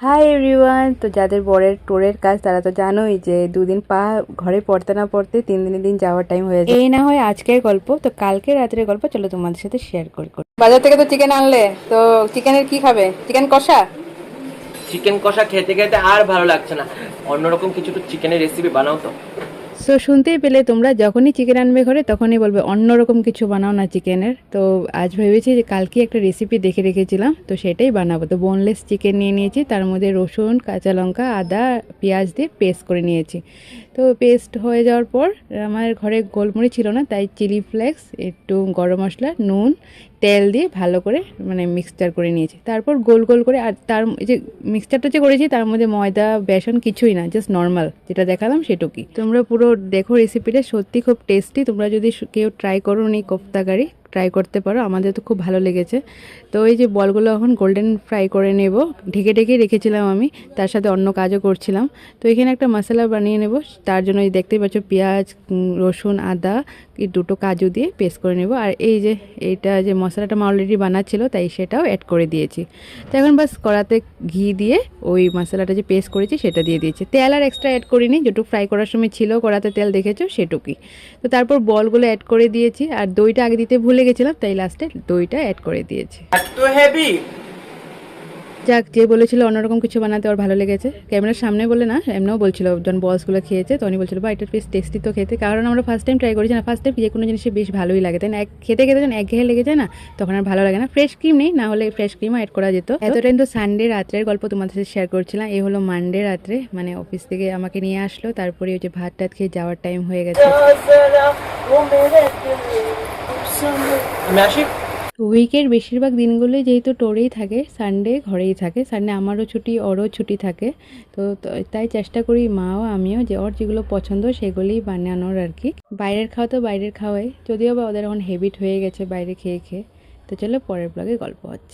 Hi everyone. তো যাদের বরের টোরের কাজ তারা তো জানোই যে দুদিন পা ঘরে পড়তে না পড়তে 3 দিনের দিন যাওয়ার টাইম হয়ে যায়। এই না হয় আজকের গল্প, তো কালকে রাতের গল্প চলো তোমাদের সাথে শেয়ার করি। বাজার থেকে তো চিকেন আনলে, তো চিকেনের কি খাবে? চিকেন কষা? চিকেন কষা খেতে খেতে আর ভালো লাগছে না, অন্যরকম কিছু তো চিকেনের রেসিপি বানাও তো। সো শুনতেই পেলে তোমরা, যখনই চিকেন আনবে ঘরে তখনই বলবে অন্যরকম কিছু বানাও না চিকেনের। তো আজ ভেবেছি যে কালকে একটা রেসিপি দেখে রেখেছিলাম, তো সেটাই বানাবো। তো বোনলেস চিকেন নিয়ে নিয়েছি, তার মধ্যে রসুন, কাঁচা লঙ্কা, আদা, পেঁয়াজ দিয়ে পেস্ট করে নিয়েছি। তো পেস্ট হয়ে যাওয়ার পর আমার ঘরে গোলমরিচ ছিল না, তাই চিলি ফ্লেক্স, একটু গরম মশলা, নুন, তেল দিয়ে ভালো করে মিক্সচার করে নিয়েছি। তারপর গোল গোল করে, আর তার যে মিক্সচারটা যে করেছি তার মধ্যে ময়দা, বেসন কিছুই না, জাস্ট নর্মাল যেটা দেখালাম সেটুকুই। তোমরা পুরো দেখো রেসিপিটা, সত্যি খুব টেস্টি। তোমরা যদি কেউ ট্রাই করো নি কোফতা কারি, ট্রাই করতে পারো, আমাদের তো খুব ভালো লেগেছে। তো এই যে বলগুলো এখন গোল্ডেন ফ্রাই করে নেব, ঢেকে ঢেকে রেখেছিলাম আমি, তার সাথে অন্য কাজও করছিলাম। তো এখানে একটা মশলা বানিয়ে নেব, তার জন্য এই দেখতেই পাচ্ছ পেঁয়াজ, রসুন, আদা, এই দুটো কাজু দিয়ে পেস্ট করে নেব। আর এই যে এইটা যে মশলাটা মা অলরেডি বানাচ্ছিল, তাই সেটাও অ্যাড করে দিয়েছি। তো এখন বাস কড়াতে ঘি দিয়ে ওই মশলাটা যে পেস্ট করেছি সেটা দিয়ে দিয়েছি। তেল আর এক্সট্রা অ্যাড করিনি, যেটুকু ফ্রাই করার সময় ছিল কড়াতে তেল দেখেছো সেটুকুই। তো তারপর বলগুলো অ্যাড করে দিয়েছি, আর দইটা আগে দিতে ভুলে গেছিলাম, তাই লাস্টে দইটা অ্যাড করে দিয়েছি। এত হেভি! যাক, যে বলেছিল অন্যরকম কিছু বানাতে ওর ভালো লেগেছে। ক্যামেরার সামনে বলে না, এমনিও বলছিল, যখন বলসগুলো খেয়েছে তখনই বলছিল বা এটা বেশ টেস্টি তো খেতে। কারণ আমরা ফার্স্ট টাইম ট্রাই করেছি না, ফার্স্ট টাইম যে কোনো জিনিসই বেশ ভালোই লাগে, তাই না? খেতে খেতে যখন একঘেয়ে লেগে যায় না, তখন আর ভালো লাগে না। ফ্রেশ ক্রিম নেই, না হলে ফ্রেশ ক্রিমও অ্যাড করা যেত। এতটাই তো সানডে রাত্রের গল্প তোমাদের সাথে শেয়ার করছিলাম। এই হলো মানডে রাত্রে, মানে অফিস থেকে আমাকে নিয়ে আসলো, তারপরে ওই যে ভাত টাত খেয়ে যাওয়ার টাইম হয়ে গেছে। আমি আসি। উইকের বেশিরভাগ দিনগুলোই যেহেতু টোরেই থাকে, সানডে ঘরেই থাকে। সানডে আমারও ছুটি, ওরও ছুটি থাকে। তো তাই চেষ্টা করি, মাও আমিও, যে ওর যেগুলো পছন্দ সেগুলোই বানানোর আর কি। বাইরের খাওয়া তো বাইরের খাওয়াই, যদিও বা ওদের এখন হ্যাবিট হয়ে গেছে বাইরে খেয়ে খেয়ে। তো চলো পরের ব্লগে গল্প হচ্ছে।